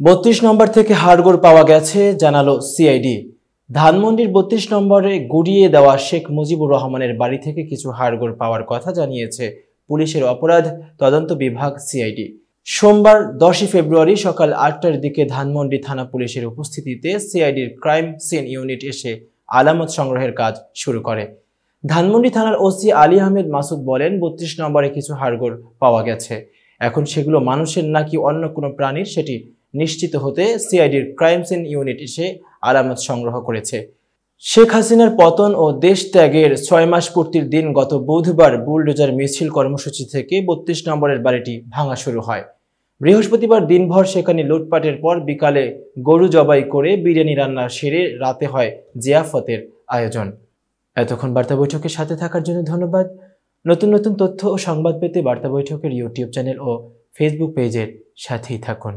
32 নম্বর থেকে হাড়গোড় পাওয়া গেছে, জানালো সিআইডি। ধানমন্ডির 32 নম্বরে গুড়িয়ে দেওয়া শেখ মুজিবুর রহমানের বাড়ি থেকে কিছু হাড়গোড় পাওয়ার কথা জানিয়েছে পুলিশের অপরাধ তদন্ত বিভাগ সিআইডি। সোমবার 10 ফেব্রুয়ারি সকাল 8টার দিকে ধানমন্ডি থানা পুলিশের উপস্থিতিতে সিআইডির ক্রাইম সিন ইউনিট এসে আলামত সংগ্রহের কাজ শুরু করে। ধানমন্ডি থানার ওসি আলী আহমেদ মাসুদ বলেন, 32 নম্বরে কিছু হাড়গোড় পাওয়া গেছে। এখন সেগুলো মানুষের নাকি অন্য কোনো প্রাণীর সেটি নিশ্চিত হতে সিআইডির ক্রাইম সিন ইউনিট এসে আলামত সংগ্রহ করেছে। শেখ হাসিনার পতন ও দেশ ত্যাগের 6 মাস পূর্তির দিন গত বুধবার বুলডোজার মিছিল কর্মসূচি থেকে 32 নম্বরের বাড়িটি ভাঙা শুরু হয়। বৃহস্পতিবার দিনভর সেখানে লুটপাটের পর বিকালে গরু জবাই করে বিরিয়ানি রান্না সেরে রাতে হয় জিয়াফতের আয়োজন। এতক্ষণ বার্তা বৈঠকের সাথে থাকার জন্য ধন্যবাদ। নতুন নতুন তথ্য ও সংবাদ পেতে বার্তা বৈঠকের ইউটিউব চ্যানেল ও ফেসবুক পেজের সাথেই থাকুন।